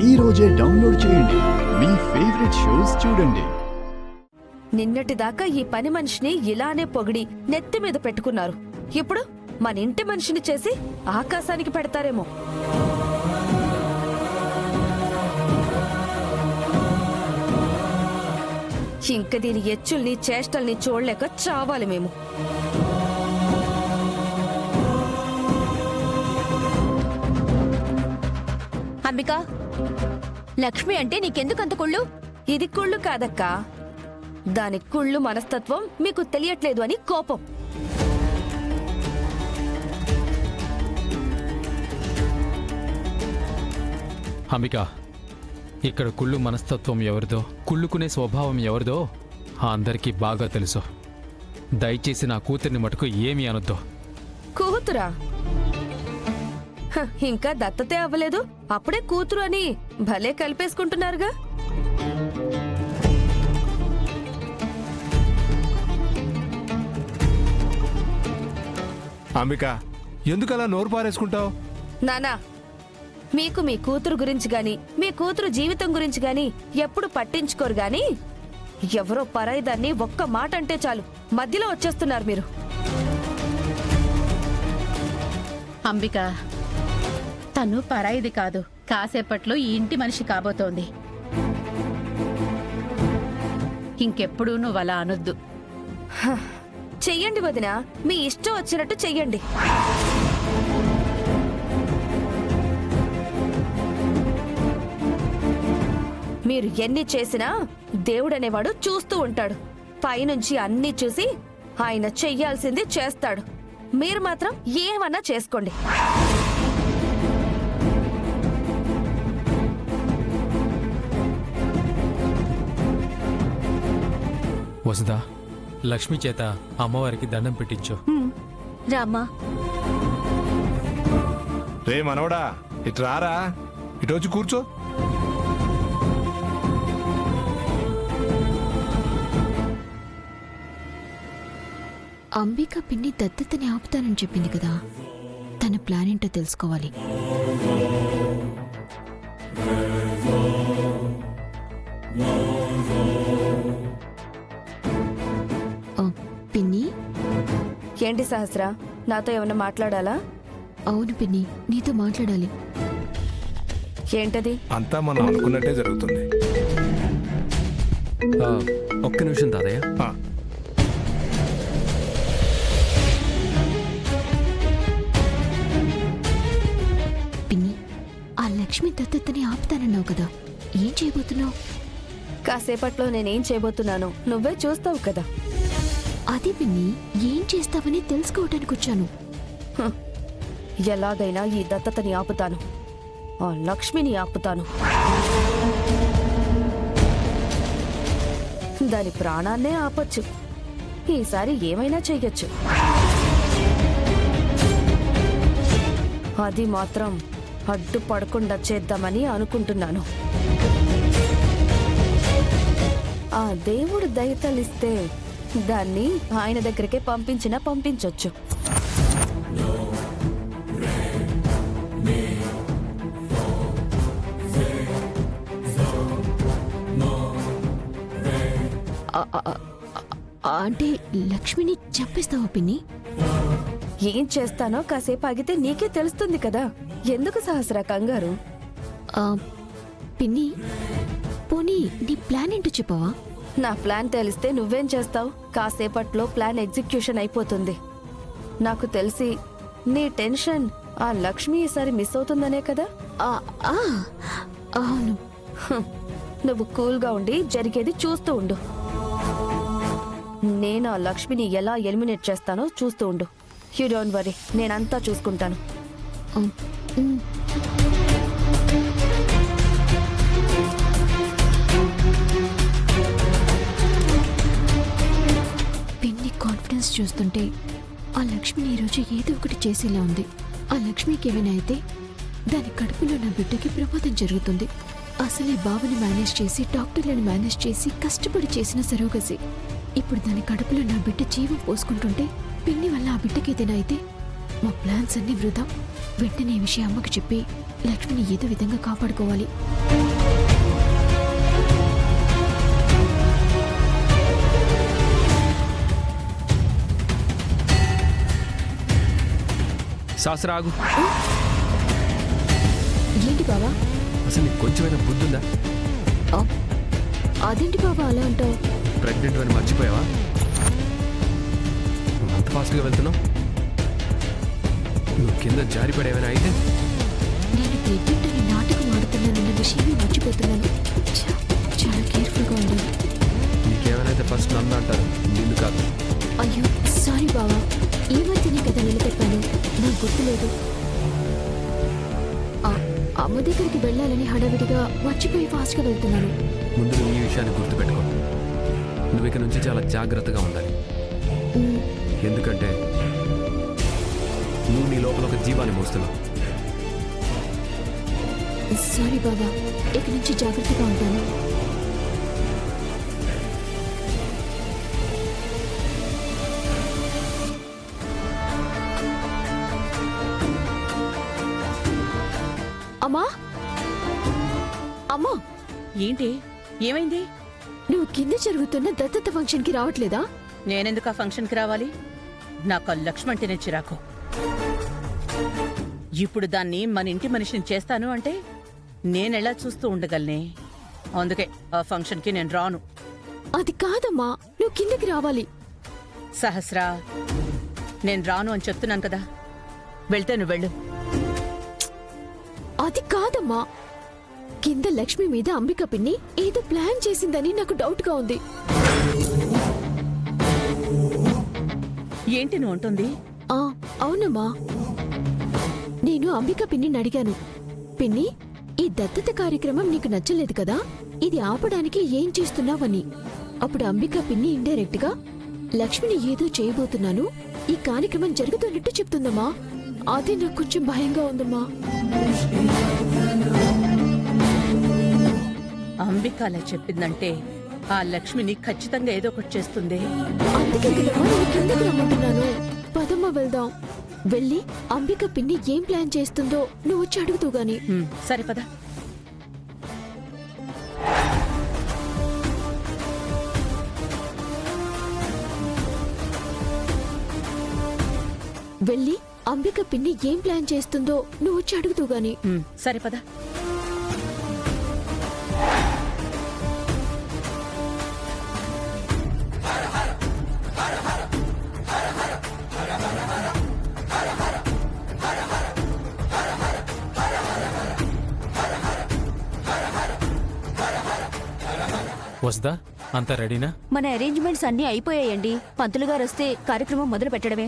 ఈ రోజే డౌన్లోడ్ చేయండి. మీ ఫేవరెట్ షోస్ చూడండి. నిన్నటిదాకా ఈ పని మనిషిని ఇలానే పొగిడి నెత్తి మీద పెట్టుకున్నారు. ఇప్పుడు మన ఇంటి మనిషిని చేసి ఆకాశానికి పెడతారేమో. ఇంక దీని ఎచ్చుల్ని చేష్టల్ని చూడలేక చావాలి మేము. అంబిక, లక్ష్మి అంటే నీకెందుకంత కుళ్ళు? ఇది కుళ్ళు కాదక్కా, దాని కుళ్ళు మనస్తత్వం మీకు తెలియట్లేదు అని కోపం. అంబిక, ఇక్కడ కుళ్ళు మనస్తత్వం ఎవరిదో, కుళ్ళుకునే స్వభావం ఎవరిదో అందరికీ బాగా తెలుసు. దయచేసి నా కూతుర్ని మటుకు ఏమీ అనొద్దు. కూతురా? ఇంకా దత్తతే అవ్వలేదు, అప్పుడే కూతురు అని భలే కలిపేసుకుంటున్నారుగా. అంబిక, ఎందుకలా నోరు పారేసుకుంటావు? నానా, మీకు మీ కూతురు గురించి గాని మీ కూతురు జీవితం గురించి గాని ఎప్పుడు పట్టించుకోరు గాని ఎవరో పరాయిదాన్ని ఒక్క మాట అంటే చాలు మధ్యలో వచ్చేస్తున్నారు మీరు. అంబిక, తను పరాయిది కాదు, కాసేపట్లో ఈ ఇంటి మనిషి కాబోతోంది. ఇంకెప్పుడు నువ్వు అలా అనొద్దు. చెయ్యండి వదినా, మీ ఇష్టం వచ్చినట్టు చెయ్యండి. మీరు ఎన్ని చేసినా దేవుడనేవాడు చూస్తూ ఉంటాడు. పైనుంచి అన్నీ చూసి ఆయన చెయ్యాల్సింది చేస్తాడు. మీరు మాత్రం ఏమన్నా చేసుకోండి. వసుదా, లక్ష్మి చేత అమ్మవారికి దండం పెట్టించు. రామ్మా. రే మనవడా, ఇటు రారా, ఇటు వచ్చి కూర్చో. అంబిక పిన్ని దత్తతని ఆపుతానని చెప్పింది కదా, తన ప్లాన్ ఏంటో తెలుసుకోవాలి. పిన్ని. ఏంటి సహస్ర, నాతో ఏమన్నా మాట్లాడాలా? అవును పిన్ని, నీతో మాట్లాడాలి. ఏంటది? అంతా మనం అనుకున్నట్టే జరుగుతుంది. ఒక్క నిమిషం తాతయ్య. పిన్ని, ఆ లక్ష్మి దత్తతని ఆపుతానన్నావు కదా, ఏం చేయబోతున్నావు? కాసేపట్లో నేనేం చేయబోతున్నాను నువ్వే చూస్తావు కదా. అది పిన్ని, ఏం చేస్తావని తెలుసుకోవటానికి వచ్చాను. ఎలాగైనా ఈ దత్తతని ఆపుతాను, ఆ లక్ష్మిని ఆపుతాను. దాని ప్రాణాన్నే ఆపొచ్చు. ఈసారి ఏమైనా చెయ్యొచ్చు. అది మాత్రం అడ్డుపడకుండా చేద్దామని అనుకుంటున్నాను. ఆ దేవుడు దయతలిస్తే దాన్ని ఆయన దగ్గరికే పంపించొచ్చు. అంటే లక్ష్మిని చంపేస్తావా పిన్ని? ఏం చేస్తానో కాసేపు ఆగితే నీకే తెలుస్తుంది కదా. ఎందుకు సహస్ర కంగారు? పిన్ని, పోనీ నీ ప్లాన్ ఏంటో చెప్పవా? నా ప్లాన్ తెలిస్తే నువ్వేం చేస్తావు? కాసేపట్లో ప్లాన్ ఎగ్జిక్యూషన్ అయిపోతుంది. నాకు తెలిసి నీ టెన్షన్ ఆ లక్ష్మి ఈసారి మిస్ అవుతుందనే కదా. అవును. నువ్వు కూల్గా ఉండి జరిగేది చూస్తూ ఉండు. నేను ఆ లక్ష్మిని ఎలా ఎలిమినేట్ చేస్తానో చూస్తూ ఉండు. యూ డోంట్ వరీ, నేనంతా చూసుకుంటాను. పిన్ని కాన్ఫిడెన్స్ చూస్తుంటే ఆ లక్ష్మిని ఈరోజు ఏదో ఒకటి చేసేలా ఉంది. ఆ లక్ష్మికి ఏమైనా అయితే దాని కడుపులో నా బిడ్డకి ప్రమాదం జరుగుతుంది. అసలే బావని మేనేజ్ చేసి డాక్టర్లను మేనేజ్ చేసి కష్టపడి చేసిన సరోగసి ఇప్పుడు దాని కడుపులో నా బిడ్డ జీవం పోసుకుంటుంటే పిన్ని వల్ల ఆ బిడ్డకి ఏదైనా అయితే మా ప్లాన్స్ అన్ని వృధా. వెంటనే ఈ విషయం అమ్మకు చెప్పి లక్ష్మిని ఏదో విధంగా కాపాడుకోవాలి. శాస్త్రాగు, ఏంటి బావా? అసలు నీకు కొంచెమైనా బుద్ధి ఉందా? ఆ, అదేంటి బావా అలా అంటావు? ప్రెగ్నెంట్ అని మర్చిపోయావా? నువ్వు అంత ఫాస్ట్గా వెళ్తున్నావు. నువ్వు కింద జారిపడేమైనా అయితే? నేను ప్రెగ్నెంట్ అని నాటకం ఆడుతున్నానన్న విషయమే మర్చిపోతున్నాను. చాలా కేర్ఫుల్గా ఉండాలి. నీకేమైనా అయితే ఫస్ట్ నన్ను అంటారు, నిన్ను కాదు. అయ్యో సారీ బావా, ఈ మధ్యనే కదా నిలబెట్టాను, నాకు గుర్తులేదు. అమ్మ దగ్గరికి వెళ్ళాలని హడావిడిగా మర్చిపోయి ఫాస్ట్గా వెళ్తున్నాను. ముందు నువ్వు ఈ విషయాన్ని గుర్తుపెట్టుకో. నువ్వు ఇక నుంచి చాలా జాగ్రత్తగా ఉండాలి. ఉమ్, ఎందుకంటే నువ్వు నీ లోపల ఒక జీవాన్ని మోస్తున్నావు. సారీ బాబా, ఇక నుంచి జాగ్రత్తగా ఉంటాను. అమ్మా అమ్మా, ఏంటి ఏమైంది? నువ్వు కింద జరుగుతున్న దత్తత ఫంక్షన్కి రావట్లేదా? నేనెందుకు ఆ ఫంక్షన్కి రావాలి? నాకు ఆ లక్ష్మంటేనే చిరాకు. ఇప్పుడు దాన్ని మన ఇంటి మనిషిని చేస్తాను అంటే నేనెలా చూస్తూ ఉండగలనే? అందుకే ఆ ఫంక్షన్కి నేను రాను. అది కాదమ్మా, నువ్వు కిందకి రావాలి. సహస్రా, నేను రాను అని చెప్తున్నాను కదా. వెళ్తే నువ్వు వెళ్ళు. అది కాదమ్మా, కింద లక్ష్మి మీద అంబిక పిన్ని ఏదో ప్లాన్ చేసిందని నాకు డౌట్ గా ఉంది. ఏంటి నువ్వు ఉంటుంది? ఆ అవునమ్మా, నేను అంబిక పిన్నిని అడిగాను, పిన్ని ఈ దత్తత కార్యక్రమం నీకు నచ్చలేదు కదా, ఇది ఆపడానికి ఏం చేస్తున్నావని. అప్పుడు అంబిక పిన్ని ఇండైరెక్ట్ గా లక్ష్మిని ఏదో చేయబోతున్నాను, ఈ కార్యక్రమం జరుగుతున్నట్టు చెప్తుందమ్మా. అదే నాకు కొంచెం భయంగా ఉందమ్మా. అంబిక అలా చెప్పిందంటే ఆ లక్ష్మిని ఖచ్చితంగా ఏదో ఒకటి చేస్తుంది. అందుకే కదమ్మా నేను కిందకి రమ్మంటున్నాను. పదమ్మ వెళ్దాం. వెళ్ళి అంబిక పిన్ని ఏం ప్లాన్ చేస్తుందో నువ్వు వచ్చి అడుగుతూ గాని. సరే పద. వెళ్ళి అంబిక పిన్ని ఏం ప్లాన్ చేస్తుందో నువ్వు వచ్చి అడుగుతూ గాని. సరే పద. వస్తుందా? అంతా రెడీనా? మన అరేంజ్మెంట్స్ అన్నీ అయిపోయాయండి. పంతులు గారు వస్తే కార్యక్రమం మొదలు పెట్టడమే.